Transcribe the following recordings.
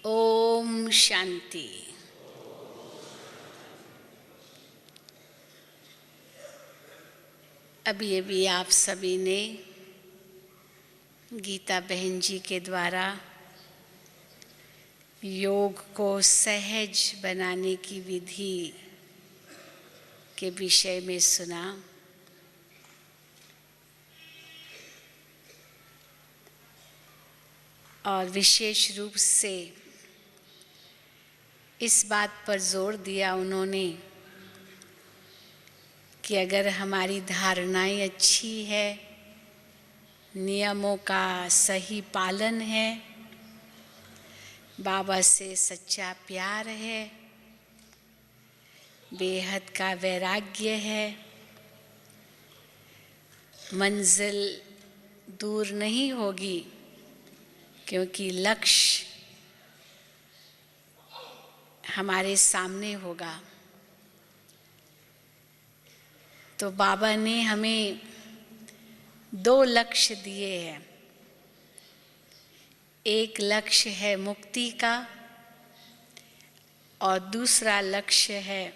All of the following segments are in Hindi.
ओम शांति। अभी अभी आप सभी ने गीता बहन जी के द्वारा योग को सहज बनाने की विधि के विषय में सुना। और विशेष रूप से इस बात पर जोर दिया उन्होंने कि अगर हमारी धारणाएं अच्छी है, नियमों का सही पालन है, बाबा से सच्चा प्यार है, बेहद का वैराग्य है, मंजिल दूर नहीं होगी क्योंकि लक्ष्य हमारे सामने होगा। तो बाबा ने हमें 2 लक्ष्य दिए हैं। एक लक्ष्य है मुक्ति का और दूसरा लक्ष्य है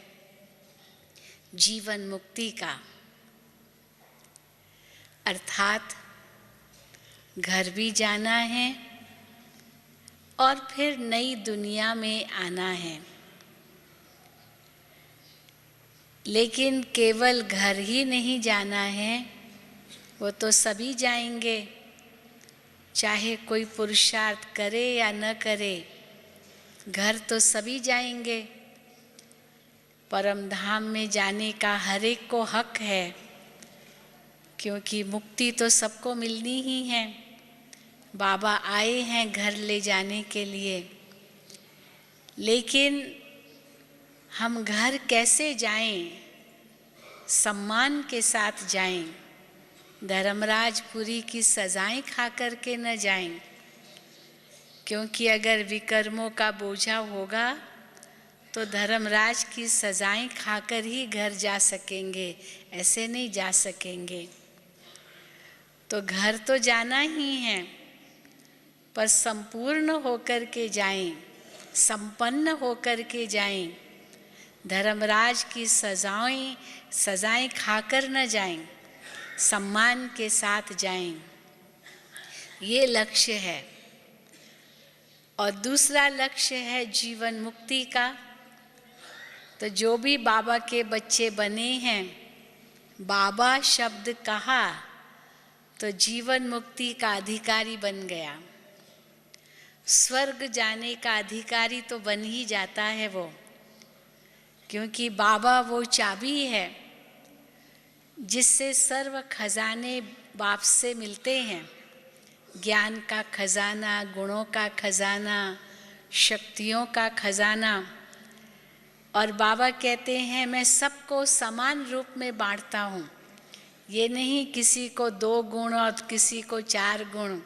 जीवन मुक्ति का, अर्थात घर भी जाना है और फिर नई दुनिया में आना है। लेकिन केवल घर ही नहीं जाना है, वो तो सभी जाएंगे, चाहे कोई पुरुषार्थ करे या न करे, घर तो सभी जाएंगे। परम धाम में जाने का हर एक को हक है, क्योंकि मुक्ति तो सबको मिलनी ही है। बाबा आए हैं घर ले जाने के लिए, लेकिन हम घर कैसे जाएं? सम्मान के साथ जाएं, धर्मराजपुरी की सजाएं खा कर के न जाएं, क्योंकि अगर विकर्मों का बोझा होगा तो धर्मराज की सजाएं खाकर ही घर जा सकेंगे, ऐसे नहीं जा सकेंगे। तो घर तो जाना ही है, पर संपूर्ण होकर के जाएं, संपन्न होकर के जाएं, धर्मराज की सजाएं खाकर न जाएं, सम्मान के साथ जाएं। ये लक्ष्य है। और दूसरा लक्ष्य है जीवन मुक्ति का। तो जो भी बाबा के बच्चे बने हैं, बाबा शब्द कहा तो जीवन मुक्ति का अधिकारी बन गया। स्वर्ग जाने का अधिकारी तो बन ही जाता है वो, क्योंकि बाबा वो चाबी है जिससे सर्व खजाने बाप से मिलते हैं। ज्ञान का खजाना, गुणों का खजाना, शक्तियों का खजाना। और बाबा कहते हैं मैं सबको समान रूप में बांटता हूँ। ये नहीं किसी को 2 गुण और किसी को 4 गुण।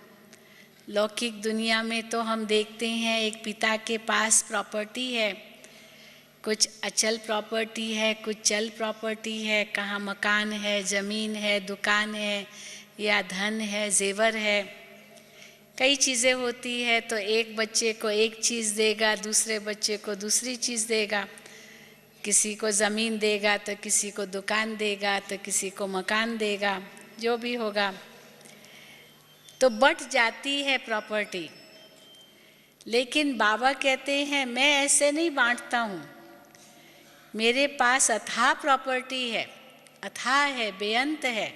लौकिक दुनिया में तो हम देखते हैं एक पिता के पास प्रॉपर्टी है, कुछ अचल प्रॉपर्टी है, कुछ चल प्रॉपर्टी है, कहाँ मकान है, ज़मीन है, दुकान है या धन है, जेवर है, कई चीज़ें होती है। तो एक बच्चे को एक चीज़ देगा, दूसरे बच्चे को दूसरी चीज़ देगा, किसी को ज़मीन देगा तो किसी को दुकान देगा तो किसी को मकान देगा, जो भी होगा। तो बट जाती है प्रॉपर्टी। लेकिन बाबा कहते हैं मैं ऐसे नहीं बांटता हूँ, मेरे पास अथाह प्रॉपर्टी है, अथाह है, बेअंत है,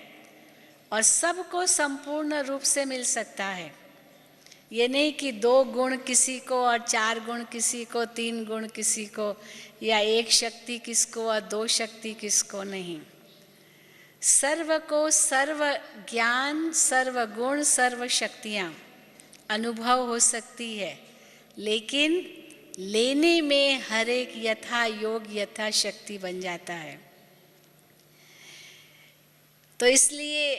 और सबको संपूर्ण रूप से मिल सकता है। ये नहीं कि 2 गुण किसी को और 4 गुण किसी को, 3 गुण किसी को, या 1 शक्ति किसको और 2 शक्ति किसको, नहीं। सर्व को सर्व ज्ञान, सर्व गुण, सर्व शक्तियाँ अनुभव हो सकती है, लेकिन लेने में हर एक यथा योग यथा शक्ति बन जाता है। तो इसलिए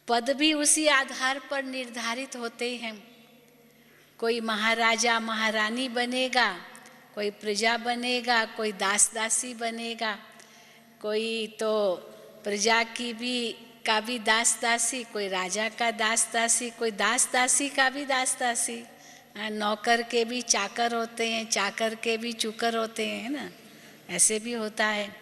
पद भी उसी आधार पर निर्धारित होते हैं। कोई महाराजा महारानी बनेगा, कोई प्रजा बनेगा, कोई दास दासी बनेगा, कोई तो प्रजा की भी का भी दास दासी, कोई राजा का दास दासी, कोई दास दासी का भी दास दासी। नौकर के भी चाकर होते हैं, चाकर के भी चूकर होते हैं, है ना, ऐसे भी होता है।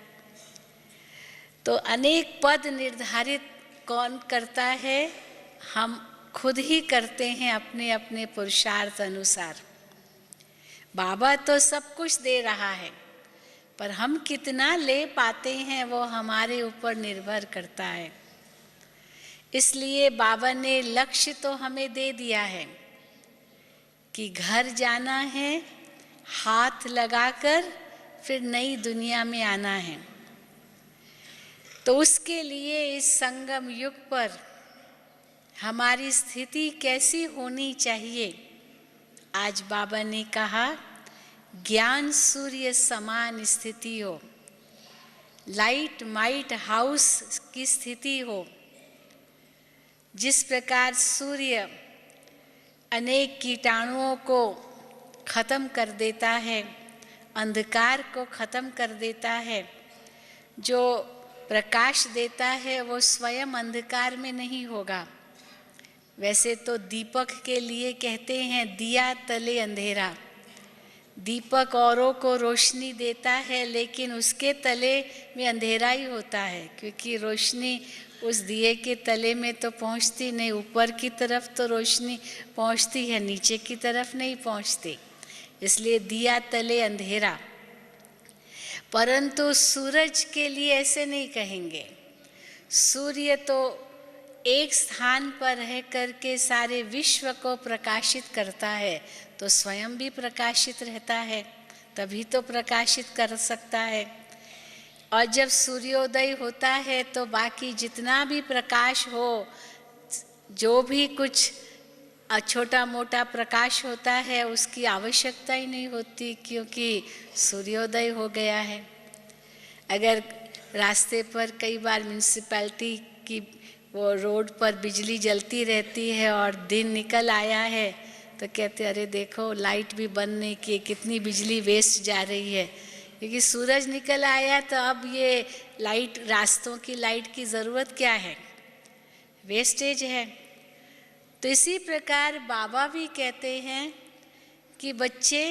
तो अनेक पद निर्धारित कौन करता है? हम खुद ही करते हैं अपने अपने पुरुषार्थ अनुसार। बाबा तो सब कुछ दे रहा है, पर हम कितना ले पाते हैं वो हमारे ऊपर निर्भर करता है। इसलिए बाबा ने लक्ष्य तो हमें दे दिया है कि घर जाना है, हाथ लगाकर फिर नई दुनिया में आना है। तो उसके लिए इस संगम युग पर हमारी स्थिति कैसी होनी चाहिए? आज बाबा ने कहा, ज्ञान सूर्य समान स्थिति हो, लाइट माइट हाउस की स्थिति हो। जिस प्रकार सूर्य अनेक कीटाणुओं को खत्म कर देता है, अंधकार को खत्म कर देता है, जो प्रकाश देता है वो स्वयं अंधकार में नहीं होगा। वैसे तो दीपक के लिए कहते हैं दिया तले अंधेरा। दीपक औरों को रोशनी देता है, लेकिन उसके तले में अंधेरा ही होता है, क्योंकि रोशनी उस दिए के तले में तो पहुंचती नहीं। ऊपर की तरफ तो रोशनी पहुंचती है, नीचे की तरफ नहीं पहुंचती, इसलिए दिया तले अंधेरा। परंतु सूरज के लिए ऐसे नहीं कहेंगे। सूर्य तो एक स्थान पर रह करके सारे विश्व को प्रकाशित करता है, तो स्वयं भी प्रकाशित रहता है, तभी तो प्रकाशित कर सकता है। और जब सूर्योदय होता है तो बाकी जितना भी प्रकाश हो, जो भी कुछ छोटा मोटा प्रकाश होता है, उसकी आवश्यकता ही नहीं होती, क्योंकि सूर्योदय हो गया है। अगर रास्ते पर कई बार म्यूनिसिपैलिटी की वो रोड पर बिजली जलती रहती है और दिन निकल आया है, तो कहते अरे देखो लाइट भी बंद नहीं की, कितनी बिजली वेस्ट जा रही है, क्योंकि सूरज निकल आया। तो अब ये लाइट, रास्तों की लाइट की ज़रूरत क्या है? वेस्टेज है। तो इसी प्रकार बाबा भी कहते हैं कि बच्चे,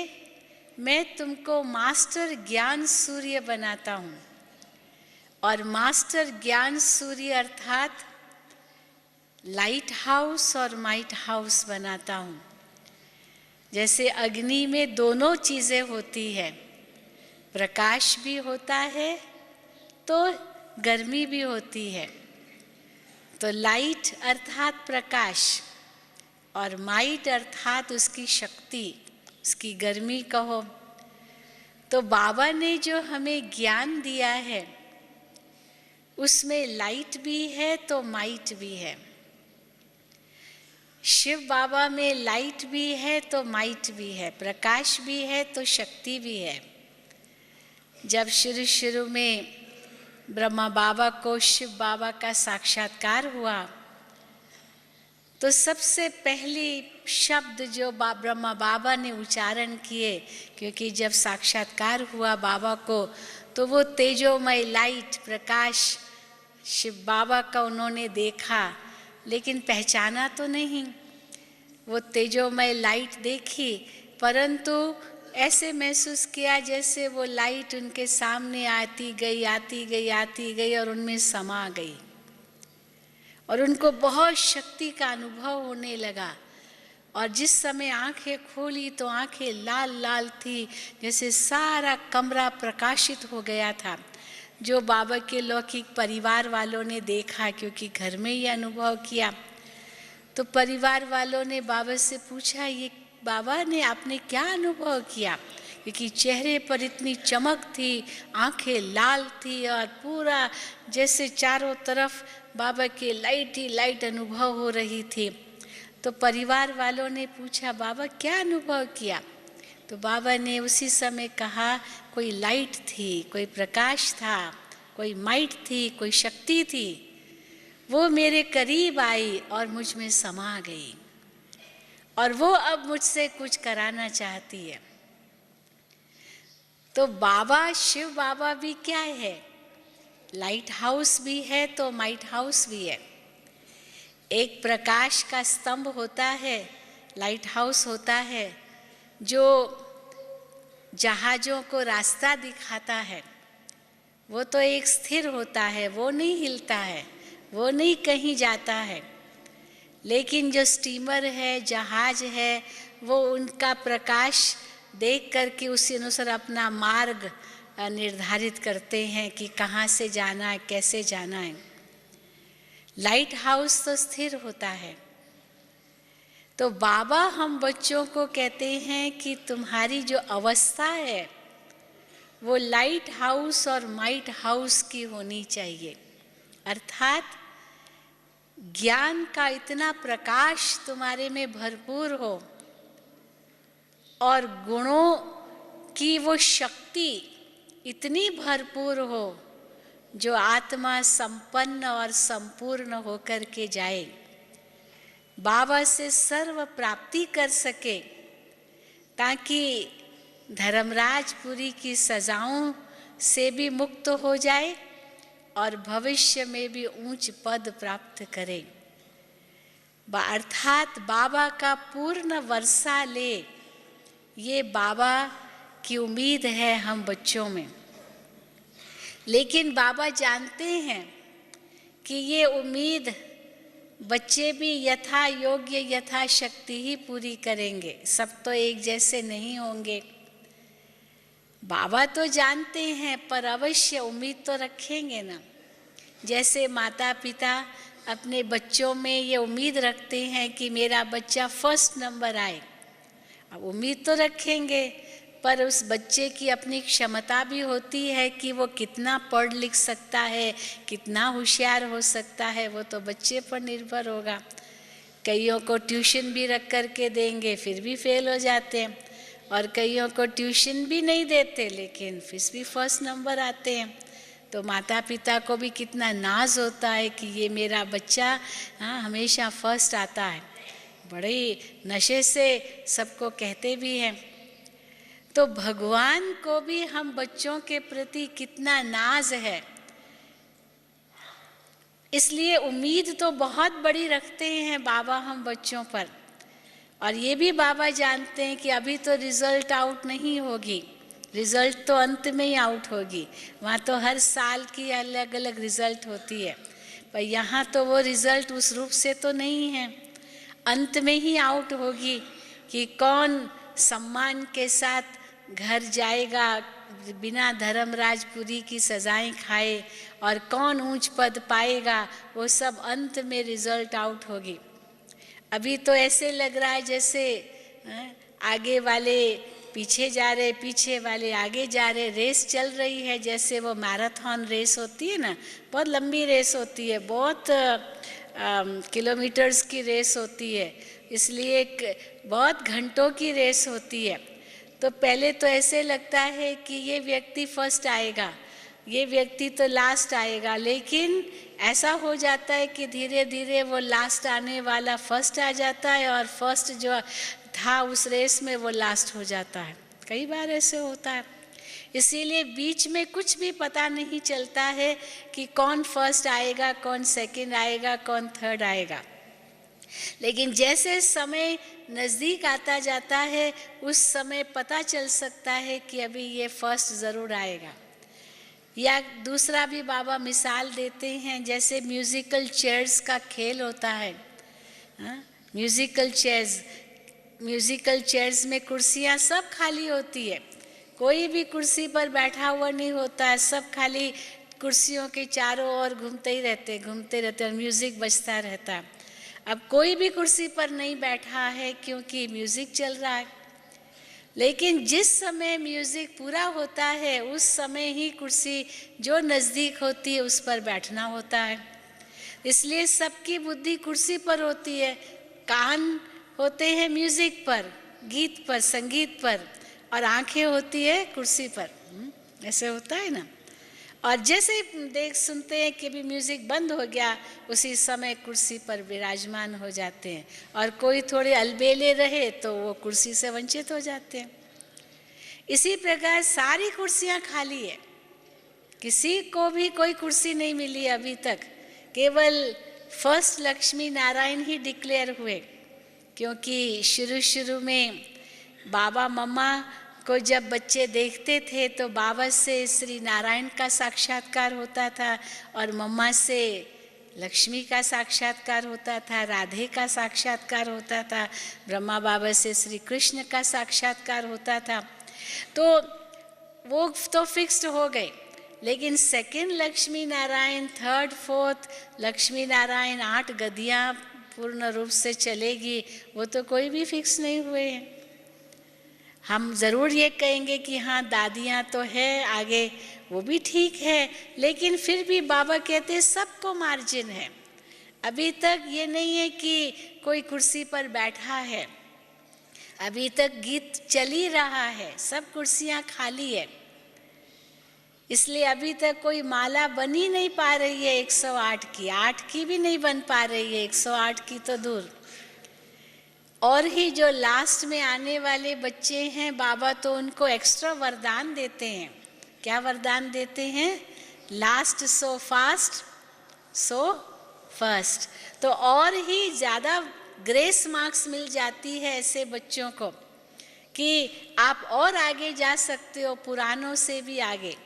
मैं तुमको मास्टर ज्ञान सूर्य बनाता हूँ, और मास्टर ज्ञान सूर्य अर्थात लाइट हाउस और माइट हाउस बनाता हूँ। जैसे अग्नि में दोनों चीज़ें होती है, प्रकाश भी होता है तो गर्मी भी होती है। तो लाइट अर्थात प्रकाश और माइट अर्थात उसकी शक्ति, उसकी गर्मी कहो। तो बाबा ने जो हमें ज्ञान दिया है उसमें लाइट भी है तो माइट भी है। शिव बाबा में लाइट भी है तो माइट भी है, प्रकाश भी है तो शक्ति भी है। जब शुरू में ब्रह्मा बाबा को शिव बाबा का साक्षात्कार हुआ, तो सबसे पहली शब्द जो ब्रह्मा बाबा ने उच्चारण किए, क्योंकि जब साक्षात्कार हुआ बाबा को, तो वो तेजोमय लाइट प्रकाश शिव बाबा का उन्होंने देखा, लेकिन पहचाना तो नहीं। वो तेजोमय लाइट देखी, परंतु ऐसे महसूस किया जैसे वो लाइट उनके सामने आती गई आती गई आती गई और उनमें समा गई, और उनको बहुत शक्ति का अनुभव होने लगा। और जिस समय आंखें खोली तो आंखें लाल लाल थी, जैसे सारा कमरा प्रकाशित हो गया था। जो बाबा के लौकिक परिवार वालों ने देखा, क्योंकि घर में ही अनुभव किया, तो परिवार वालों ने बाबा से पूछा, ये बाबा ने आपने क्या अनुभव किया? क्योंकि चेहरे पर इतनी चमक थी, आंखें लाल थी, और पूरा जैसे चारों तरफ बाबा की लाइट ही लाइट अनुभव हो रही थी। तो परिवार वालों ने पूछा, बाबा क्या अनुभव किया? तो बाबा ने उसी समय कहा, कोई लाइट थी, कोई प्रकाश था, कोई माइट थी, कोई शक्ति थी, वो मेरे करीब आई और मुझ में समा गई, और वो अब मुझसे कुछ कराना चाहती है। तो बाबा, शिव बाबा भी क्या है? लाइट हाउस भी है तो माइट हाउस भी है। एक प्रकाश का स्तंभ होता है, लाइट हाउस होता है, जो जहाज़ों को रास्ता दिखाता है। वो तो एक स्थिर होता है, वो नहीं हिलता है, वो नहीं कहीं जाता है। लेकिन जो स्टीमर है, जहाज है, वो उनका प्रकाश देख करके उसी अनुसार अपना मार्ग निर्धारित करते हैं कि कहाँ से जाना है, कैसे जाना है। लाइट हाउस तो स्थिर होता है। तो बाबा हम बच्चों को कहते हैं कि तुम्हारी जो अवस्था है वो लाइट हाउस और माइट हाउस की होनी चाहिए। अर्थात ज्ञान का इतना प्रकाश तुम्हारे में भरपूर हो और गुणों की वो शक्ति इतनी भरपूर हो जो आत्मा संपन्न और संपूर्ण होकर के जाए, बाबा से सर्व प्राप्ति कर सके, ताकि धर्मराजपुरी की सजाओं से भी मुक्त हो जाए और भविष्य में भी ऊंच पद प्राप्त करे। अर्थात बाबा का पूर्ण वर्षा ले, ये बाबा की उम्मीद है हम बच्चों में। लेकिन बाबा जानते हैं कि ये उम्मीद बच्चे भी यथा योग्य यथा शक्ति ही पूरी करेंगे, सब तो एक जैसे नहीं होंगे। बाबा तो जानते हैं, पर अवश्य उम्मीद तो रखेंगे ना। जैसे माता पिता अपने बच्चों में ये उम्मीद रखते हैं कि मेरा बच्चा फर्स्ट नंबर आए, अब उम्मीद तो रखेंगे, पर उस बच्चे की अपनी क्षमता भी होती है कि वो कितना पढ़ लिख सकता है, कितना होशियार हो सकता है, वो तो बच्चे पर निर्भर होगा। कईयों को ट्यूशन भी रख कर के देंगे, फिर भी फेल हो जाते हैं, और कईयों को ट्यूशन भी नहीं देते लेकिन फिर भी फर्स्ट नंबर आते हैं। तो माता पिता को भी कितना नाज होता है कि ये मेरा बच्चा हमेशा फर्स्ट आता है। बड़े नशे से सबको कहते भी हैं। तो भगवान को भी हम बच्चों के प्रति कितना नाज है, इसलिए उम्मीद तो बहुत बड़ी रखते हैं बाबा हम बच्चों पर। और ये भी बाबा जानते हैं कि अभी तो रिजल्ट आउट नहीं होगी, रिजल्ट तो अंत में ही आउट होगी। वहाँ तो हर साल की अलग अलग रिजल्ट होती है, पर यहाँ तो वो रिजल्ट उस रूप से तो नहीं है। अंत में ही आउट होगी कि कौन सम्मान के साथ घर जाएगा बिना धर्मराजपुरी की सजाएं खाए, और कौन ऊंच पद पाएगा, वो सब अंत में रिजल्ट आउट होगी। अभी तो ऐसे लग रहा है जैसे आगे वाले पीछे जा रहे, पीछे वाले आगे जा रहे, रेस चल रही है। जैसे वो मैराथन रेस होती है ना, बहुत लंबी रेस होती है, बहुत किलोमीटर्स की रेस होती है, इसलिए बहुत घंटों की रेस होती है। तो पहले तो ऐसे लगता है कि ये व्यक्ति फर्स्ट आएगा, ये व्यक्ति तो लास्ट आएगा, लेकिन ऐसा हो जाता है कि धीरे धीरे वो लास्ट आने वाला फर्स्ट आ जाता है, और फर्स्ट जो था उस रेस में वो लास्ट हो जाता है। कई बार ऐसे होता है। इसीलिए बीच में कुछ भी पता नहीं चलता है कि कौन फर्स्ट आएगा, कौन सेकंड आएगा, कौन थर्ड आएगा। लेकिन जैसे समय नज़दीक आता जाता है, उस समय पता चल सकता है कि अभी ये फर्स्ट ज़रूर आएगा। या दूसरा भी बाबा मिसाल देते हैं, जैसे म्यूज़िकल चेयर्स का खेल होता है। म्यूज़िकल चेयर्स में कुर्सियाँ सब खाली होती है, कोई भी कुर्सी पर बैठा हुआ नहीं होता है, सब खाली कुर्सियों के चारों ओर घूमते रहते और म्यूज़िक बजता रहता है। अब कोई भी कुर्सी पर नहीं बैठा है क्योंकि म्यूज़िक चल रहा है। लेकिन जिस समय म्यूज़िक पूरा होता है, उस समय ही कुर्सी जो नज़दीक होती है उस पर बैठना होता है। इसलिए सबकी बुद्धि कुर्सी पर होती है, कान होते हैं म्यूज़िक पर, गीत पर, संगीत पर, और आंखें होती है कुर्सी पर। ऐसे होता है ना। और जैसे देख सुनते हैं कि भी म्यूज़िक बंद हो गया, उसी समय कुर्सी पर विराजमान हो जाते हैं, और कोई थोड़े अलबेले रहे तो वो कुर्सी से वंचित हो जाते हैं। इसी प्रकार सारी कुर्सियां खाली है, किसी को भी कोई कुर्सी नहीं मिली अभी तक, केवल फर्स्ट लक्ष्मी नारायण ही डिक्लेयर हुए। क्योंकि शुरू शुरू में बाबा मम्मा को जब बच्चे देखते थे तो बाबा से श्री नारायण का साक्षात्कार होता था और मम्मा से लक्ष्मी का साक्षात्कार होता था, राधे का साक्षात्कार होता था, ब्रह्मा बाबा से श्री कृष्ण का साक्षात्कार होता था। तो वो तो फिक्स्ड हो गए, लेकिन second Lakshmi Narayan, third fourth Lakshmi Narayan, 8 गदियाँ पूर्ण रूप से चलेगी, वो तो कोई भी फिक्स नहीं हुए हैं। हम ज़रूर ये कहेंगे कि हाँ दादियाँ तो है आगे, वो भी ठीक है, लेकिन फिर भी बाबा कहते हैं सबको मार्जिन है। अभी तक ये नहीं है कि कोई कुर्सी पर बैठा है, अभी तक गीत चल ही रहा है, सब कुर्सियाँ खाली है। इसलिए अभी तक कोई माला बन ही नहीं पा रही है 108 की, 8 की भी नहीं बन पा रही है, 108 की तो दूर। और ही जो लास्ट में आने वाले बच्चे हैं, बाबा तो उनको एक्स्ट्रा वरदान देते हैं। क्या वरदान देते हैं? Last so fast so first. तो और ही ज़्यादा ग्रेस मार्क्स मिल जाती है ऐसे बच्चों को कि आप और आगे जा सकते हो, पुरानों से भी आगे।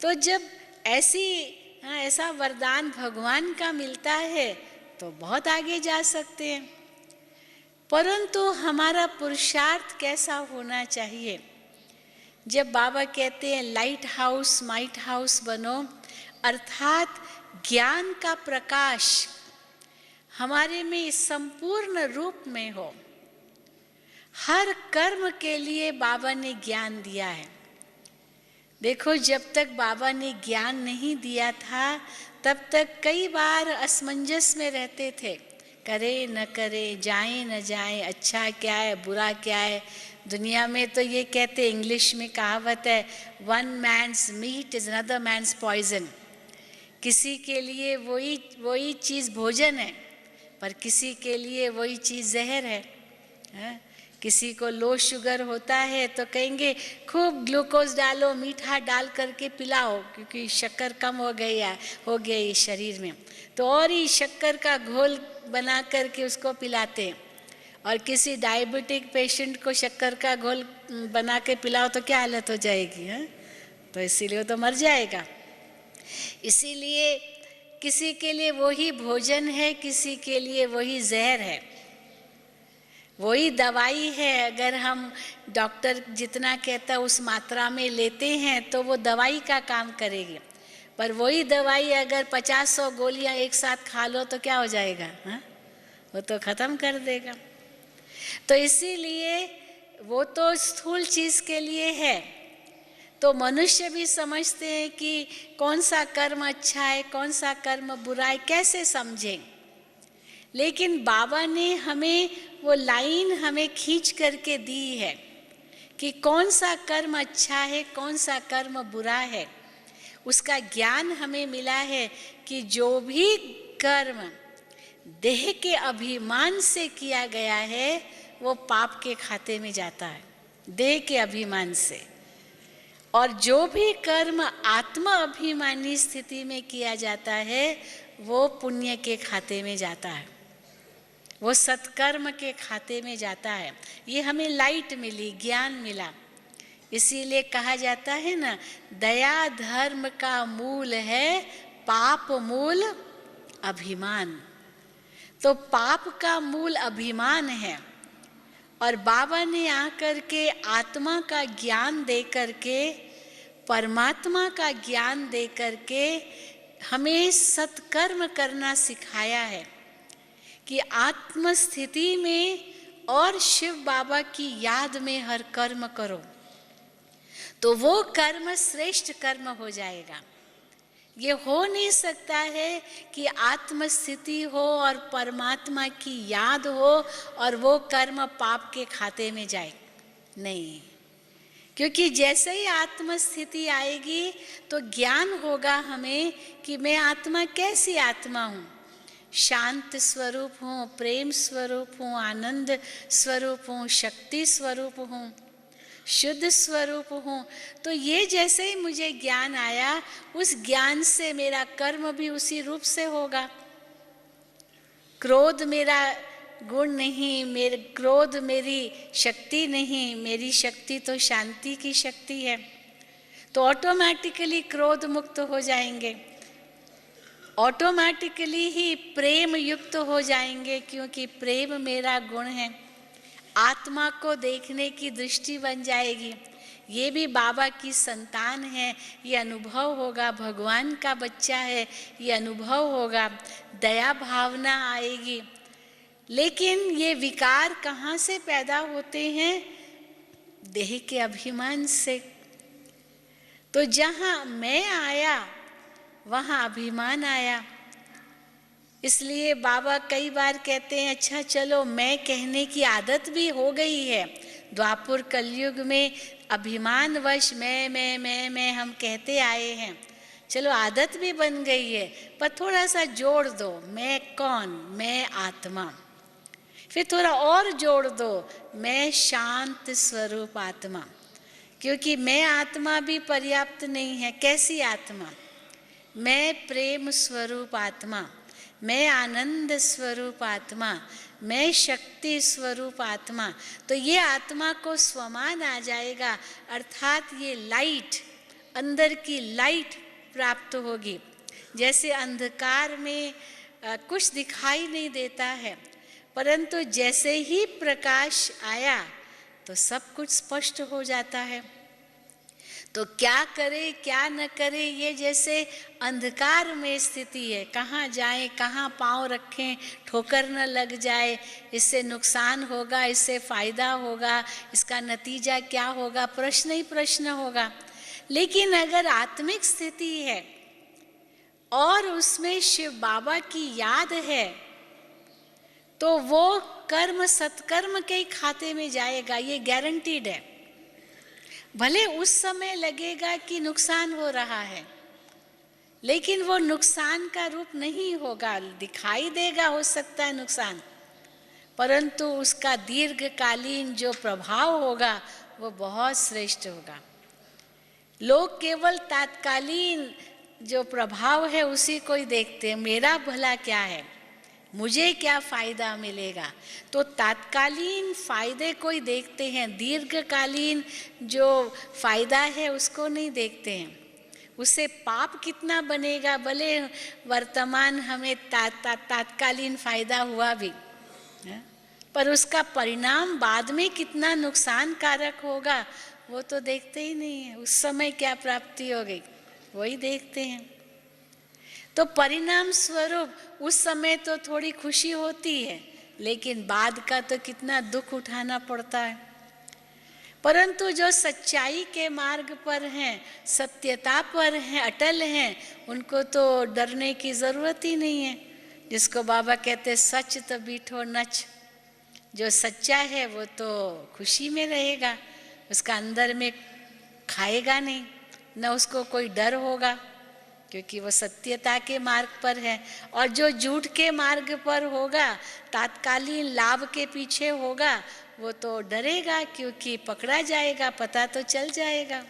तो जब ऐसा वरदान भगवान का मिलता है तो बहुत आगे जा सकते हैं। परंतु हमारा पुरुषार्थ कैसा होना चाहिए? जब बाबा कहते हैं लाइट हाउस माइट हाउस बनो, अर्थात ज्ञान का प्रकाश हमारे में संपूर्ण रूप में हो। हर कर्म के लिए बाबा ने ज्ञान दिया है। देखो, जब तक बाबा ने ज्ञान नहीं दिया था तब तक कई बार असमंजस में रहते थे, करे न करे, जाए न जाए, अच्छा क्या है बुरा क्या है। दुनिया में तो ये कहते, इंग्लिश में कहावत है, one man's meat is another man's poison. किसी के लिए वही चीज़ भोजन है, पर किसी के लिए वही चीज़ जहर है। किसी को लो शुगर होता है तो कहेंगे खूब ग्लूकोज डालो, मीठा डाल करके पिलाओ, क्योंकि शक्कर कम हो गई शरीर में, तो और ही शक्कर का घोल बना करके उसको पिलाते हैं। और किसी डायबिटिक पेशेंट को शक्कर का घोल बना के पिलाओ तो क्या हालत हो जाएगी, है? तो इसीलिए वो तो मर जाएगा। इसीलिए किसी के लिए वही भोजन है, किसी के लिए वही जहर है, वही दवाई है। अगर हम डॉक्टर जितना कहता उस मात्रा में लेते हैं तो वो दवाई का काम करेगी, पर वही दवाई अगर 50-100 गोलियां एक साथ खा लो तो क्या हो जाएगा, हा? वो तो ख़त्म कर देगा। तो इसीलिए वो तो स्थूल चीज़ के लिए है। तो मनुष्य भी समझते हैं कि कौन सा कर्म अच्छा है, कौन सा कर्म बुरा है, कैसे समझें। लेकिन बाबा ने हमें वो लाइन हमें खींच करके दी है कि कौन सा कर्म अच्छा है, कौन सा कर्म बुरा है। उसका ज्ञान हमें मिला है कि जो भी कर्म देह के अभिमान से किया गया है वो पाप के खाते में जाता है, देह के अभिमान से। और जो भी कर्म आत्मा अभिमानी स्थिति में किया जाता है वो पुण्य के खाते में जाता है, वो सत्कर्म के खाते में जाता है। ये हमें लाइट मिली, ज्ञान मिला। इसीलिए कहा जाता है ना, दया धर्म का मूल है, पाप मूल अभिमान। तो पाप का मूल अभिमान है, और बाबा ने आकर के आत्मा का ज्ञान दे करके, परमात्मा का ज्ञान दे करके हमें सत्कर्म करना सिखाया है कि आत्म स्थिति में और शिव बाबा की याद में हर कर्म करो तो वो कर्म श्रेष्ठ कर्म हो जाएगा। ये हो नहीं सकता है कि आत्म स्थिति हो और परमात्मा की याद हो और वो कर्म पाप के खाते में जाए, नहीं। क्योंकि जैसे ही आत्म स्थिति आएगी तो ज्ञान होगा हमें कि मैं आत्मा कैसी आत्मा हूँ, शांत स्वरूप हूँ, प्रेम स्वरूप हूँ, आनंद स्वरूप हूँ, शक्ति स्वरूप हूँ। शुद्ध स्वरूप हूँ। तो ये जैसे ही मुझे ज्ञान आया, उस ज्ञान से मेरा कर्म भी उसी रूप से होगा। क्रोध मेरा गुण नहीं, मेरे क्रोध मेरी शक्ति नहीं, मेरी शक्ति तो शांति की शक्ति है। तो ऑटोमेटिकली क्रोध मुक्त हो जाएंगे, ऑटोमेटिकली ही प्रेम युक्त हो जाएंगे, क्योंकि प्रेम मेरा गुण है। आत्मा को देखने की दृष्टि बन जाएगी। ये भी बाबा की संतान है, ये अनुभव होगा, भगवान का बच्चा है, ये अनुभव होगा, दया भावना आएगी। लेकिन ये विकार कहाँ से पैदा होते हैं? देह के अभिमान से। तो जहाँ मैं आया वहाँ अभिमान आया। इसलिए बाबा कई बार कहते हैं, अच्छा चलो मैं कहने की आदत भी हो गई है। द्वापर कलयुग में अभिमानवश मैं हम कहते आए हैं, चलो आदत भी बन गई है, पर थोड़ा सा जोड़ दो, मैं कौन? मैं आत्मा। फिर थोड़ा और जोड़ दो, मैं शांत स्वरूप आत्मा। क्योंकि मैं आत्मा भी पर्याप्त नहीं है। कैसी आत्मा? मैं प्रेम स्वरूप आत्मा, मैं आनंद स्वरूप आत्मा, मैं शक्ति स्वरूप आत्मा। तो ये आत्मा को स्वमान आ जाएगा, अर्थात ये लाइट, अंदर की लाइट प्राप्त होगी। जैसे अंधकार में कुछ दिखाई नहीं देता है, परंतु जैसे ही प्रकाश आया तो सब कुछ स्पष्ट हो जाता है। तो क्या करे क्या न करे, ये जैसे अंधकार में स्थिति है, कहाँ जाएं, कहाँ पाँव रखें, ठोकर न लग जाए, इससे नुकसान होगा, इससे फायदा होगा, इसका नतीजा क्या होगा, प्रश्न ही प्रश्न होगा। लेकिन अगर आत्मिक स्थिति है और उसमें शिव बाबा की याद है, तो वो कर्म सत्कर्म के ही खाते में जाएगा, ये गारंटीड है। भले उस समय लगेगा कि नुकसान हो रहा है, लेकिन वो नुकसान का रूप नहीं होगा। दिखाई देगा हो सकता है नुकसान, परंतु उसका दीर्घकालीन जो प्रभाव होगा वो बहुत श्रेष्ठ होगा। लोग केवल तात्कालीन जो प्रभाव है उसी को ही देखते हैं, मेरा भला क्या है, मुझे क्या फायदा मिलेगा। तो तात्कालीन फायदे को ही देखते हैं, दीर्घकालीन जो फायदा है उसको नहीं देखते हैं। उससे पाप कितना बनेगा, भले वर्तमान हमें तात्कालीन फायदा हुआ भी, पर उसका परिणाम बाद में कितना नुकसानकारक होगा वो तो देखते ही नहीं है। उस समय क्या प्राप्ति हो गई वही देखते हैं। तो परिणाम स्वरूप उस समय तो थोड़ी खुशी होती है, लेकिन बाद का तो कितना दुख उठाना पड़ता है। परंतु जो सच्चाई के मार्ग पर हैं, सत्यता पर हैं, अटल हैं, उनको तो डरने की जरूरत ही नहीं है। जिसको बाबा कहते सच तो बीठो नच, जो सच्चा है वो तो खुशी में रहेगा, उसका अंदर में खाएगा नहीं, न उसको कोई डर होगा, क्योंकि वो सत्यता के मार्ग पर है। और जो झूठ के मार्ग पर होगा, तात्कालीन लाभ के पीछे होगा, वो तो डरेगा, क्योंकि पकड़ा जाएगा, पता तो चल जाएगा।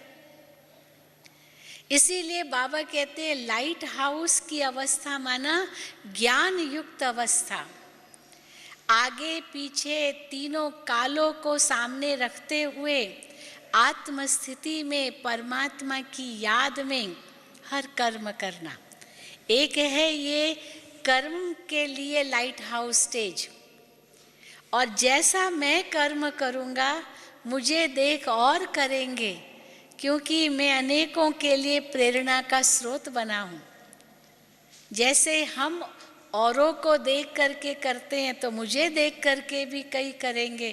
इसीलिए बाबा कहते हैं लाइट हाउस की अवस्था माना ज्ञान युक्त अवस्था। आगे पीछे तीनों कालों को सामने रखते हुए आत्मस्थिति में परमात्मा की याद में हर कर्म करना। एक है ये कर्म के लिए लाइट हाउस स्टेज, और जैसा मैं कर्म करूँगा मुझे देख और करेंगे, क्योंकि मैं अनेकों के लिए प्रेरणा का स्रोत बना हूँ। जैसे हम औरों को देख करके करते हैं, तो मुझे देख करके भी कई करेंगे,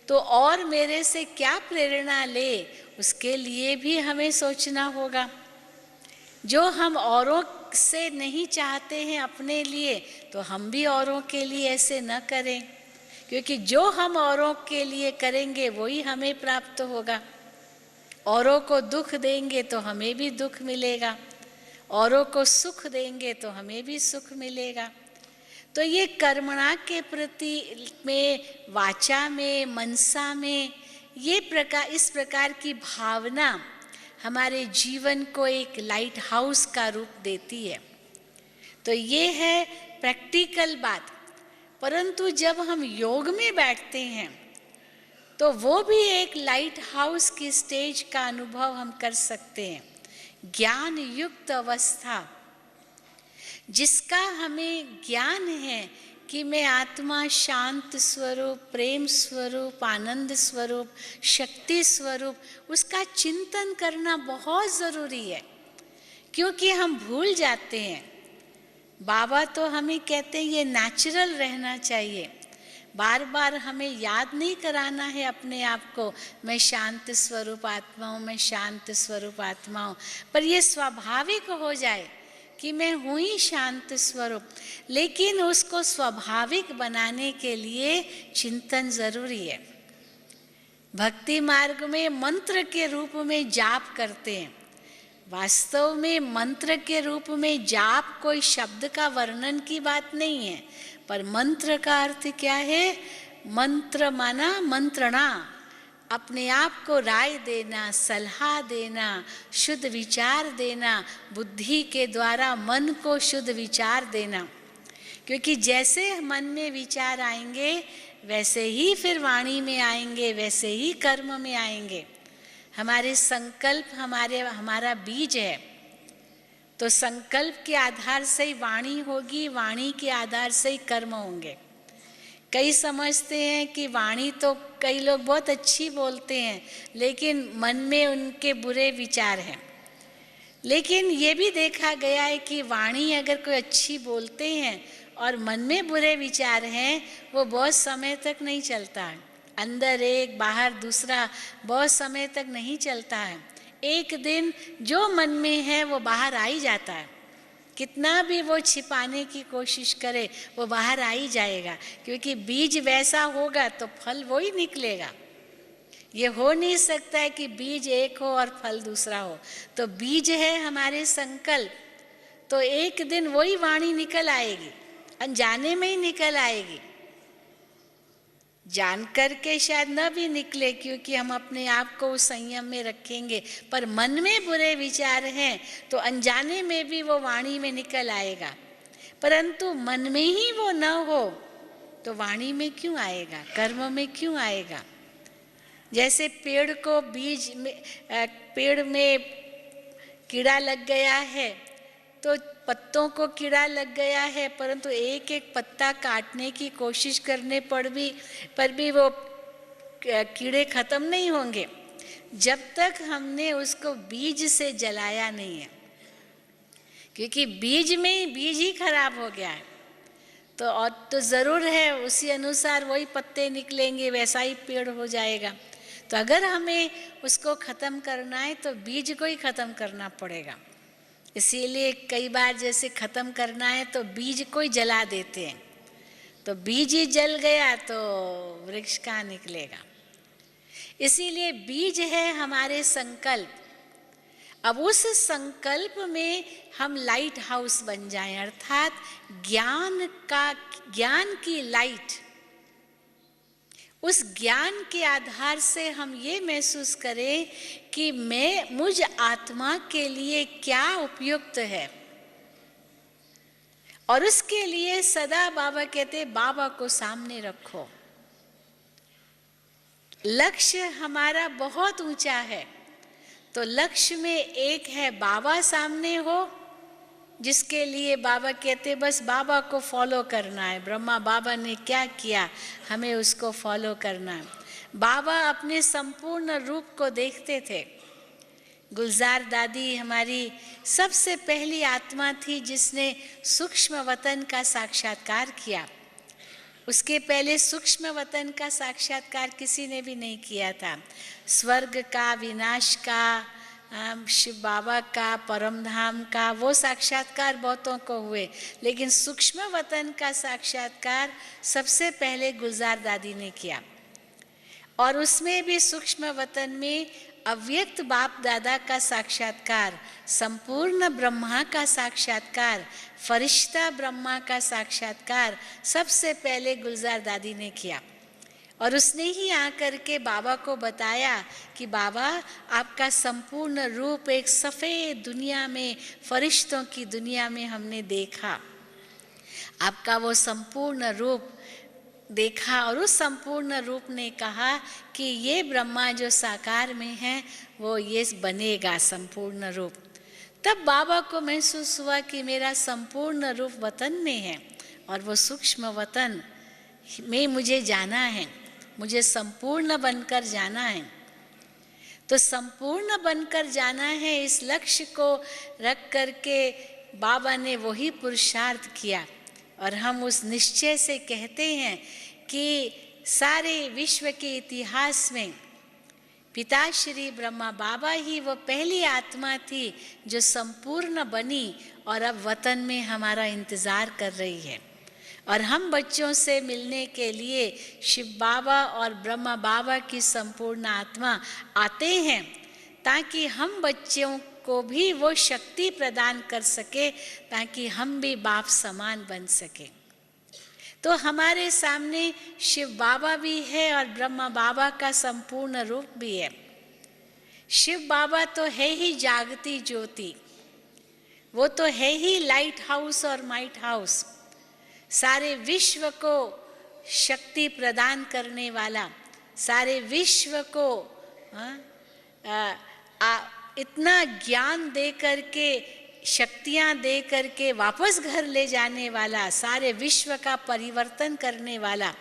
तो और मेरे से क्या प्रेरणा ले, उसके लिए भी हमें सोचना होगा। जो हम औरों से नहीं चाहते हैं अपने लिए, तो हम भी औरों के लिए ऐसे न करें, क्योंकि जो हम औरों के लिए करेंगे वही हमें प्राप्त होगा। औरों को दुख देंगे तो हमें भी दुख मिलेगा, औरों को सुख देंगे तो हमें भी सुख मिलेगा। तो ये कर्मणा के प्रति में, वाचा में, मनसा में, इस प्रकार की भावना हमारे जीवन को एक लाइट हाउस का रूप देती है। तो ये है प्रैक्टिकल बात। परंतु जब हम योग में बैठते हैं तो वो भी एक लाइट हाउस की स्टेज का अनुभव हम कर सकते हैं। ज्ञान युक्त अवस्था, जिसका हमें ज्ञान है कि मैं आत्मा शांत स्वरूप, प्रेम स्वरूप, आनंद स्वरूप, शक्ति स्वरूप, उसका चिंतन करना बहुत ज़रूरी है। क्योंकि हम भूल जाते हैं। बाबा तो हमें कहते हैं ये नेचुरल रहना चाहिए। बार बार हमें याद नहीं कराना है अपने आप को, मैं शांत स्वरूप आत्मा हूँ, मैं शांत स्वरूप आत्मा हूँ, पर ये स्वाभाविक हो जाए कि मैं हूँ ही शांत स्वरूप। लेकिन उसको स्वाभाविक बनाने के लिए चिंतन जरूरी है। भक्ति मार्ग में मंत्र के रूप में जाप करते हैं। वास्तव में मंत्र के रूप में जाप कोई शब्द का वर्णन की बात नहीं है, पर मंत्र का अर्थ क्या है? मंत्र माना मंत्रणा, अपने आप को राय देना, सलाह देना, शुद्ध विचार देना, बुद्धि के द्वारा मन को शुद्ध विचार देना। क्योंकि जैसे मन में विचार आएंगे वैसे ही फिर वाणी में आएंगे, वैसे ही कर्म में आएंगे। हमारे संकल्प हमारा बीज है, तो संकल्प के आधार से ही वाणी होगी, वाणी के आधार से ही कर्म होंगे। कई समझते हैं कि वाणी तो कई लोग बहुत अच्छी बोलते हैं, लेकिन मन में उनके बुरे विचार हैं। लेकिन ये भी देखा गया है कि वाणी अगर कोई अच्छी बोलते हैं और मन में बुरे विचार हैं, वो बहुत समय तक नहीं चलता है। अंदर एक बाहर दूसरा बहुत समय तक नहीं चलता है। एक दिन जो मन में है वो बाहर आ ही जाता है। कितना भी वो छिपाने की कोशिश करे वो बाहर आ ही जाएगा, क्योंकि बीज वैसा होगा तो फल वो ही निकलेगा। ये हो नहीं सकता है कि बीज एक हो और फल दूसरा हो। तो बीज है हमारे संकल्प, तो एक दिन वही वाणी निकल आएगी, अनजाने में ही निकल आएगी। जान करके शायद न भी निकले, क्योंकि हम अपने आप को उस संयम में रखेंगे, पर मन में बुरे विचार हैं तो अनजाने में भी वो वाणी में निकल आएगा। परंतु मन में ही वो न हो तो वाणी में क्यों आएगा, कर्म में क्यों आएगा? जैसे पेड़ को पेड़ में कीड़ा लग गया है तो पत्तों को कीड़ा लग गया है, परंतु एक एक पत्ता काटने की कोशिश करने पर भी वो कीड़े खत्म नहीं होंगे जब तक हमने उसको बीज से जलाया नहीं है। क्योंकि बीज में बीज ही खराब हो गया है, तो ज़रूर है उसी अनुसार वही पत्ते निकलेंगे, वैसा ही पेड़ हो जाएगा। तो अगर हमें उसको ख़त्म करना है तो बीज को ही ख़त्म करना पड़ेगा। इसीलिए कई बार जैसे ख़त्म करना है तो बीज को ही जला देते हैं, तो बीज ही जल गया तो वृक्ष कहाँ निकलेगा। इसीलिए बीज है हमारे संकल्प। अब उस संकल्प में हम लाइट हाउस बन जाएं, अर्थात ज्ञान की लाइट। उस ज्ञान के आधार से हम ये महसूस करें कि मुझ आत्मा के लिए क्या उपयुक्त है, और उसके लिए सदा बाबा कहते बाबा को सामने रखो। लक्ष्य हमारा बहुत ऊंचा है, तो लक्ष्य में एक है बाबा सामने हो, जिसके लिए बाबा कहते बस बाबा को फॉलो करना है। ब्रह्मा बाबा ने क्या किया, हमें उसको फॉलो करना है। बाबा अपने संपूर्ण रूप को देखते थे। गुलजार दादी हमारी सबसे पहली आत्मा थी जिसने सूक्ष्म वतन का साक्षात्कार किया। उसके पहले सूक्ष्म वतन का साक्षात्कार किसी ने भी नहीं किया था। स्वर्ग का, विनाश का, शिव बाबा का, परम धाम का, वो साक्षात्कार बहुतों को हुए, लेकिन सूक्ष्म वतन का साक्षात्कार सबसे पहले गुलजार दादी ने किया। और उसमें भी सूक्ष्म वतन में अव्यक्त बाप दादा का साक्षात्कार, संपूर्ण ब्रह्मा का साक्षात्कार, फरिश्ता ब्रह्मा का साक्षात्कार सबसे पहले गुलजार दादी ने किया। और उसने ही आकर के बाबा को बताया कि बाबा आपका संपूर्ण रूप एक सफ़ेद दुनिया में, फरिश्तों की दुनिया में हमने देखा। आपका वो संपूर्ण रूप देखा और उस संपूर्ण रूप ने कहा कि ये ब्रह्मा जो साकार में है वो ये बनेगा संपूर्ण रूप। तब बाबा को महसूस हुआ कि मेरा संपूर्ण रूप वतन में है और वो सूक्ष्म वतन में मुझे जाना है, मुझे संपूर्ण बनकर जाना है। तो संपूर्ण बनकर जाना है, इस लक्ष्य को रख करके बाबा ने वही पुरुषार्थ किया। और हम उस निश्चय से कहते हैं कि सारे विश्व के इतिहास में पिता श्री ब्रह्मा बाबा ही वो पहली आत्मा थी जो संपूर्ण बनी और अब वतन में हमारा इंतज़ार कर रही है। और हम बच्चों से मिलने के लिए शिव बाबा और ब्रह्मा बाबा की संपूर्ण आत्मा आते हैं ताकि हम बच्चों को भी वो शक्ति प्रदान कर सके, ताकि हम भी बाप समान बन सके। तो हमारे सामने शिव बाबा भी है और ब्रह्मा बाबा का संपूर्ण रूप भी है। शिव बाबा तो है ही जागती ज्योति, वो तो है ही लाइट हाउस और माइट हाउस, सारे विश्व को शक्ति प्रदान करने वाला, सारे विश्व को इतना ज्ञान दे करके, शक्तियाँ दे करके वापस घर ले जाने वाला, सारे विश्व का परिवर्तन करने वाला।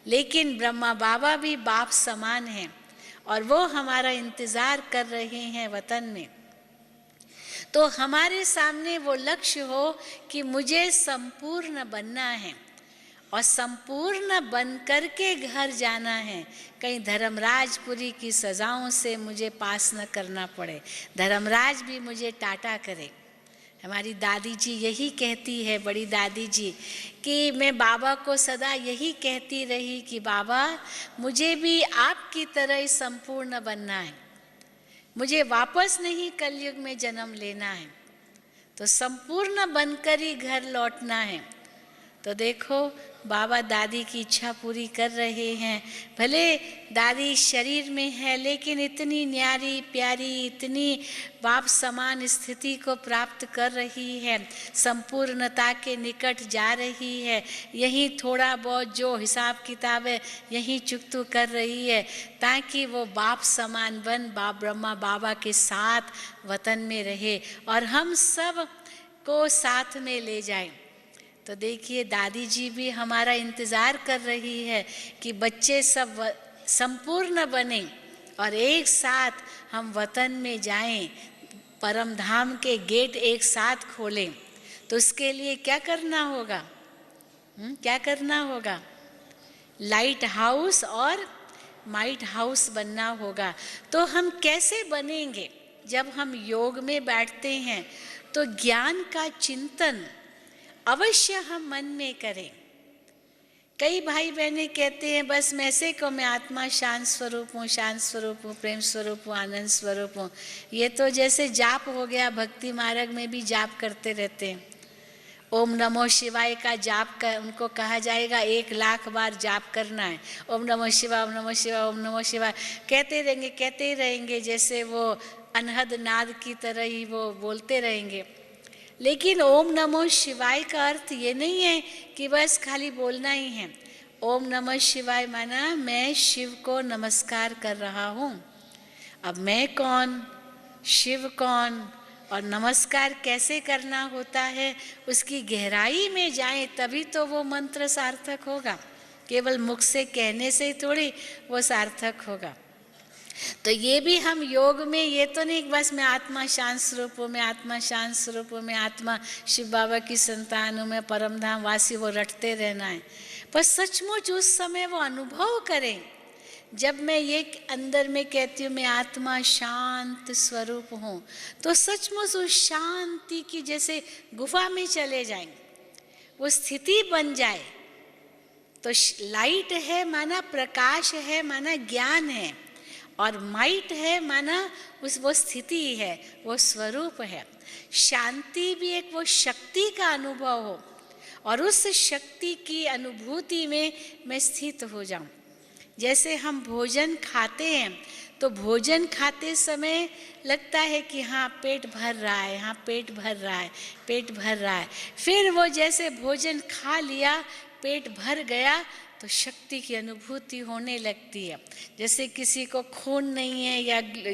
लेकिन ब्रह्मा बाबा भी बाप समान हैं और वो हमारा इंतज़ार कर रहे हैं वतन में। तो हमारे सामने वो लक्ष्य हो कि मुझे संपूर्ण बनना है और संपूर्ण बन कर के घर जाना है। कहीं धर्मराजपुरी की सजाओं से मुझे पास न करना पड़े, धर्मराज भी मुझे टाटा करे। हमारी दादी जी यही कहती है, बड़ी दादी जी, कि मैं बाबा को सदा यही कहती रही कि बाबा मुझे भी आपकी तरह ही संपूर्ण बनना है, मुझे वापस नहीं कलयुग में जन्म लेना है, तो संपूर्ण बनकर ही घर लौटना है। तो देखो बाबा दादी की इच्छा पूरी कर रहे हैं। भले दादी शरीर में है लेकिन इतनी न्यारी प्यारी, इतनी बाप समान स्थिति को प्राप्त कर रही है, संपूर्णता के निकट जा रही है। यही थोड़ा बहुत जो हिसाब किताब है यही चुकतू कर रही है ताकि वो बाप समान बन बाप ब्रह्मा बाबा के साथ वतन में रहे और हम सब को साथ में ले जाए। तो देखिए दादी जी भी हमारा इंतज़ार कर रही है कि बच्चे सब संपूर्ण बने और एक साथ हम वतन में जाएं, परम धाम के गेट एक साथ खोलें। तो उसके लिए क्या करना होगा? क्या करना होगा? लाइट हाउस और माइट हाउस बनना होगा। तो हम कैसे बनेंगे? जब हम योग में बैठते हैं तो ज्ञान का चिंतन अवश्य हम मन में करें। कई भाई बहनें कहते हैं बस मैं से को मैं आत्मा शांत स्वरूप हूँ, शांत स्वरूप हूँ, प्रेम स्वरूप हूँ, आनंद स्वरूप हूँ। ये तो जैसे जाप हो गया, भक्ति मार्ग में भी जाप करते रहते हैं। ओम नमो शिवाय का जाप कर उनको कहा जाएगा 1,00,000 बार जाप करना है। ओम नमो शिवाय, ओम नमो शिवाय, ओम नमो शिवाय कहते ही रहेंगे जैसे वो अनहद नाद की तरह ही वो बोलते रहेंगे। लेकिन ओम नमो शिवाय का अर्थ ये नहीं है कि बस खाली बोलना ही है। ओम नमः शिवाय माना मैं शिव को नमस्कार कर रहा हूँ। अब मैं कौन, शिव कौन और नमस्कार कैसे करना होता है, उसकी गहराई में जाएं तभी तो वो मंत्र सार्थक होगा। केवल मुख से कहने से ही थोड़ी वो सार्थक होगा। तो ये भी हम योग में ये तो नहीं बस मैं आत्मा शांत स्वरूप हूँ, मैं आत्मा शांत स्वरूप हूँ, मैं आत्मा शिव बाबा की संतान हूँ, मैं परम धाम वासी, वो रटते रहना है। पर सचमुच उस समय वो अनुभव करें जब मैं ये अंदर में कहती हूँ मैं आत्मा शांत स्वरूप हूँ, तो सचमुच उस शांति की जैसे गुफा में चले जाएं, वो स्थिति बन जाए। तो लाइट है माना प्रकाश है, माना ज्ञान है, और माइट है माना वो स्थिति है, वो स्वरूप है। शांति भी एक वो शक्ति का अनुभव हो और उस शक्ति की अनुभूति में मैं स्थित हो जाऊं। जैसे हम भोजन खाते हैं तो भोजन खाते समय लगता है कि हाँ पेट भर रहा है, हाँ पेट भर रहा है, पेट भर रहा है। फिर वो जैसे भोजन खा लिया, पेट भर गया, तो शक्ति की अनुभूति होने लगती है। जैसे किसी को खून नहीं है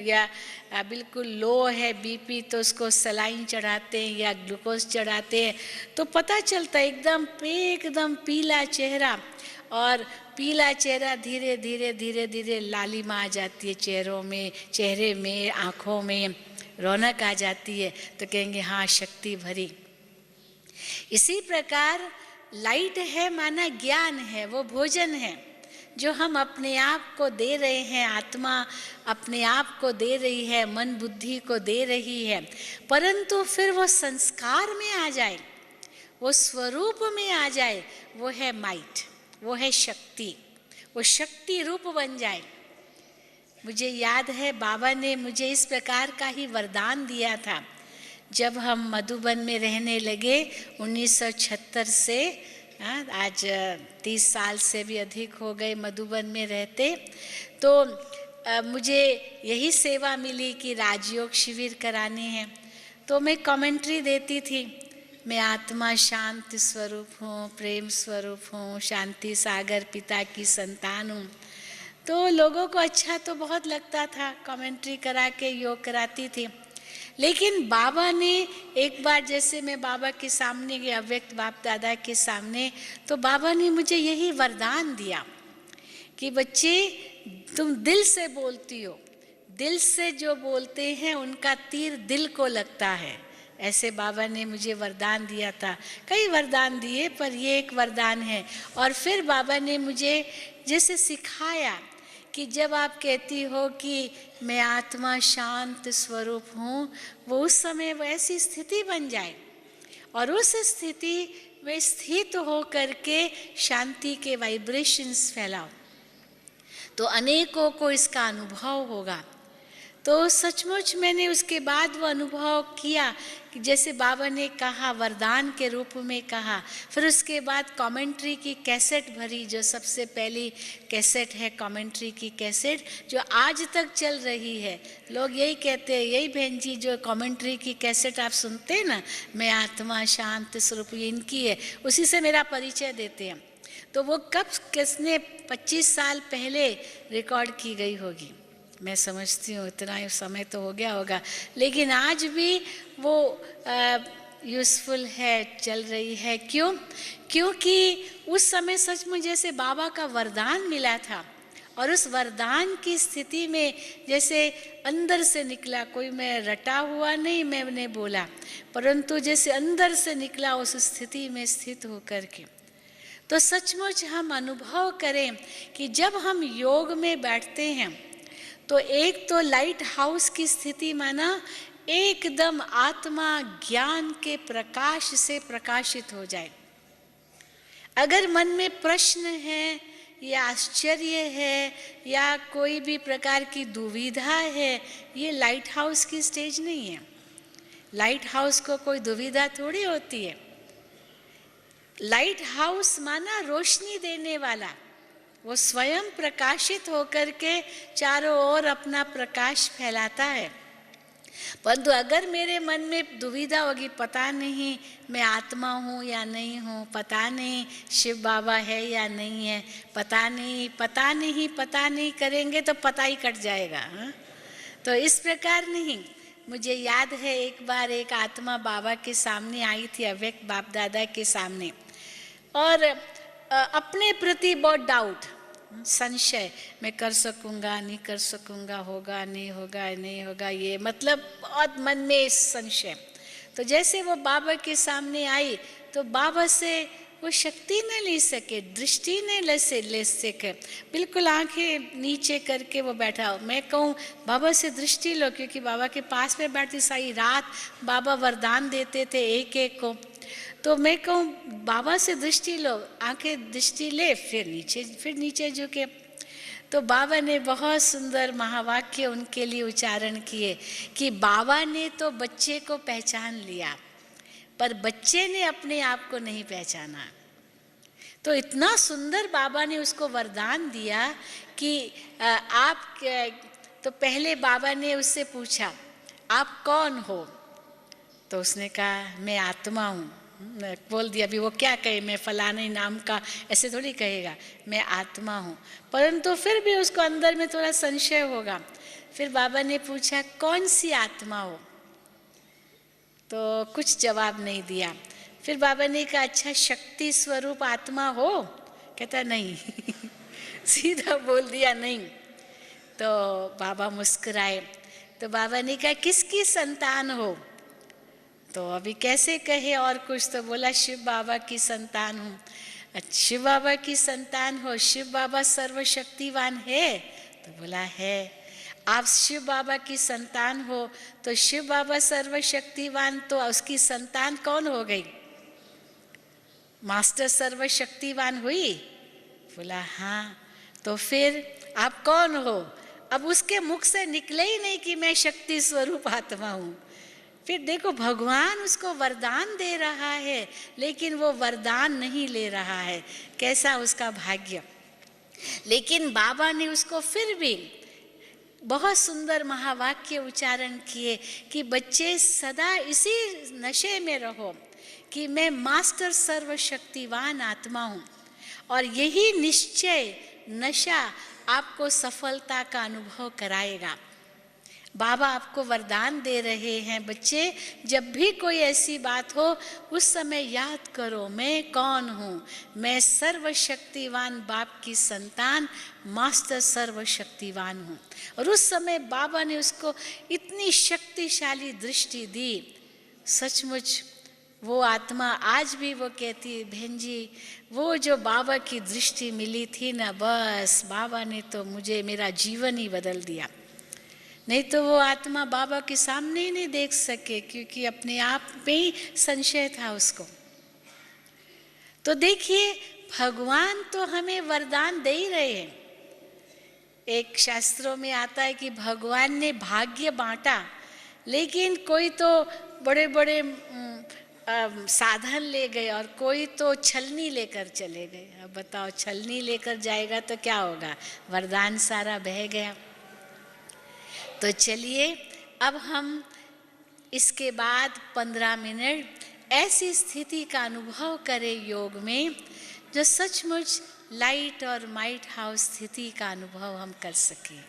या बिल्कुल लो है बीपी, तो उसको सलाइन चढ़ाते हैं या ग्लूकोज चढ़ाते हैं, तो पता चलता है एकदम पीला चेहरा, और पीला चेहरा धीरे धीरे धीरे धीरे लालिमा आ जाती है चेहरे में, आँखों में रौनक आ जाती है, तो कहेंगे हाँ शक्ति भरी। इसी प्रकार लाइट है माना ज्ञान है, वो भोजन है जो हम अपने आप को दे रहे हैं, आत्मा अपने आप को दे रही है, मन बुद्धि को दे रही है, परंतु फिर वो संस्कार में आ जाए, वो स्वरूप में आ जाए, वो है माइट, वो है शक्ति, वो शक्ति रूप बन जाए। मुझे याद है बाबा ने मुझे इस प्रकार का ही वरदान दिया था जब हम मधुबन में रहने लगे 1976 से। आज 30 साल से भी अधिक हो गए मधुबन में रहते। तो मुझे यही सेवा मिली कि राजयोग शिविर कराने हैं, तो मैं कमेंट्री देती थी, मैं आत्मा शांति स्वरूप हूँ, प्रेम स्वरूप हूँ, शांति सागर पिता की संतान हूँ। तो लोगों को अच्छा तो बहुत लगता था, कमेंट्री करा के योग कराती थी। लेकिन बाबा ने एक बार, जैसे मैं बाबा के सामने गई, अव्यक्त बाप दादा के सामने, तो बाबा ने मुझे यही वरदान दिया कि बच्चे तुम दिल से बोलती हो, दिल से जो बोलते हैं उनका तीर दिल को लगता है। ऐसे बाबा ने मुझे वरदान दिया था, कई वरदान दिए पर ये एक वरदान है। और फिर बाबा ने मुझे जैसे सिखाया कि जब आप कहती हो कि मैं आत्मा शांत स्वरूप हूँ, वो उस समय वो ऐसी स्थिति बन जाए और उस स्थिति में स्थित हो करके शांति के वाइब्रेशंस फैलाओ, तो अनेकों को इसका अनुभव होगा। तो सचमुच मैंने उसके बाद वो अनुभव किया कि जैसे बाबा ने कहा, वरदान के रूप में कहा। फिर उसके बाद कमेंट्री की कैसेट भरी, जो सबसे पहली कैसेट है कमेंट्री की कैसेट, जो आज तक चल रही है। लोग यही कहते हैं, यही बहन जी जो कमेंट्री की कैसेट आप सुनते हैं ना, मैं आत्मा शांत स्वरूप, ये इनकी है, उसी से मेरा परिचय देते हैं। तो वो कब किसने 25 साल पहले रिकॉर्ड की गई होगी, मैं समझती हूँ इतना ही समय तो हो गया होगा, लेकिन आज भी वो यूज़फुल है, चल रही है। क्यों? क्योंकि उस समय सचमुच जैसे बाबा का वरदान मिला था, और उस वरदान की स्थिति में जैसे अंदर से निकला, कोई मैं रटा हुआ नहीं मैंने बोला, परंतु जैसे अंदर से निकला उस स्थिति में स्थित होकर के। तो सचमुच हम अनुभव करें कि जब हम योग में बैठते हैं तो एक तो लाइट हाउस की स्थिति माना एकदम आत्मा ज्ञान के प्रकाश से प्रकाशित हो जाए। अगर मन में प्रश्न है या आश्चर्य है या कोई भी प्रकार की दुविधा है, ये लाइट हाउस की स्टेज नहीं है। लाइट हाउस को कोई दुविधा थोड़ी होती है। लाइट हाउस माना रोशनी देने वाला, वो स्वयं प्रकाशित होकर के चारों ओर अपना प्रकाश फैलाता है। परंतु अगर मेरे मन में दुविधा होगी, पता नहीं मैं आत्मा हूँ या नहीं हूँ, पता नहीं शिव बाबा है या नहीं है, पता नहीं करेंगे तो पता ही कट जाएगा। हाँ? तो इस प्रकार नहीं। मुझे याद है एक बार एक आत्मा बाबा के सामने आई थी, अव्यक्त बाप दादा के सामने, और अपने प्रति बहुत डाउट, संशय, मैं कर सकूंगा नहीं कर सकूंगा, होगा नहीं होगा, ये मतलब बहुत मन में संशय। तो जैसे वो बाबा के सामने आई तो बाबा से वो शक्ति न ले सके, दृष्टि नहीं ले सके, बिल्कुल आंखें नीचे करके वो बैठा। मैं कहूँ बाबा से दृष्टि लो, क्योंकि बाबा के पास में बैठती सारी रात बाबा वरदान देते थे एक एक को। तो मैं कहूँ बाबा से दृष्टि लो, आंखें दृष्टि ले, फिर नीचे झुके। तो बाबा ने बहुत सुंदर महावाक्य उनके लिए उच्चारण किए कि बाबा ने तो बच्चे को पहचान लिया, पर बच्चे ने अपने आप को नहीं पहचाना। तो इतना सुंदर बाबा ने उसको वरदान दिया कि तो पहले बाबा ने उससे पूछा आप कौन हो? तो उसने कहा मैं आत्मा हूँ। बोल दिया। अभी वो क्या कहे, मैं फलाने नाम का, ऐसे थोड़ी कहेगा, मैं आत्मा हूँ। परंतु फिर भी उसको अंदर में थोड़ा संशय होगा। फिर बाबा ने पूछा कौन सी आत्मा हो? तो कुछ जवाब नहीं दिया। फिर बाबा ने कहा अच्छा शक्ति स्वरूप आत्मा हो? कहता नहीं सीधा बोल दिया नहीं। तो बाबा मुस्कुराए। तो बाबा ने कहा किसकी संतान हो? तो अभी कैसे कहे और कुछ, तो बोला शिव बाबा की संतान हूँ। अच्छा शिव बाबा की संतान हो, शिव बाबा सर्वशक्तिवान है? तो बोला है। आप शिव बाबा की संतान हो तो शिव बाबा सर्वशक्तिवान, तो उसकी संतान कौन हो गई? मास्टर सर्वशक्तिवान हुई? बोला हाँ। तो फिर आप कौन हो? अब उसके मुख से निकले ही नहीं कि मैं शक्ति स्वरूप आत्मा हूँ। फिर देखो भगवान उसको वरदान दे रहा है, लेकिन वो वरदान नहीं ले रहा है। कैसा उसका भाग्य। लेकिन बाबा ने उसको फिर भी बहुत सुंदर महावाक्य उच्चारण किए कि बच्चे सदा इसी नशे में रहो कि मैं मास्टर सर्वशक्तिवान आत्मा हूँ, और यही निश्चय नशा आपको सफलता का अनुभव कराएगा। बाबा आपको वरदान दे रहे हैं बच्चे, जब भी कोई ऐसी बात हो उस समय याद करो मैं कौन हूँ, मैं सर्वशक्तिवान बाप की संतान मास्टर सर्वशक्तिवान हूँ। और उस समय बाबा ने उसको इतनी शक्तिशाली दृष्टि दी। सचमुच वो आत्मा आज भी वो कहती है बहन जी वो जो बाबा की दृष्टि मिली थी ना, बस बाबा ने तो मुझे मेरा जीवन ही बदल दिया। नहीं तो वो आत्मा बाबा के सामने ही नहीं देख सके, क्योंकि अपने आप में ही संशय था उसको। तो देखिए भगवान तो हमें वरदान दे ही रहे हैं। एक शास्त्रों में आता है कि भगवान ने भाग्य बांटा, लेकिन कोई तो बड़े बड़े साधन ले गए और कोई तो छलनी लेकर चले गए। अब बताओ छलनी लेकर जाएगा तो क्या होगा, वरदान सारा बह गया। तो चलिए अब हम इसके बाद 15 मिनट ऐसी स्थिति का अनुभव करें योग में जो सचमुच लाइट और माइट हाउस स्थिति का अनुभव हम कर सकें।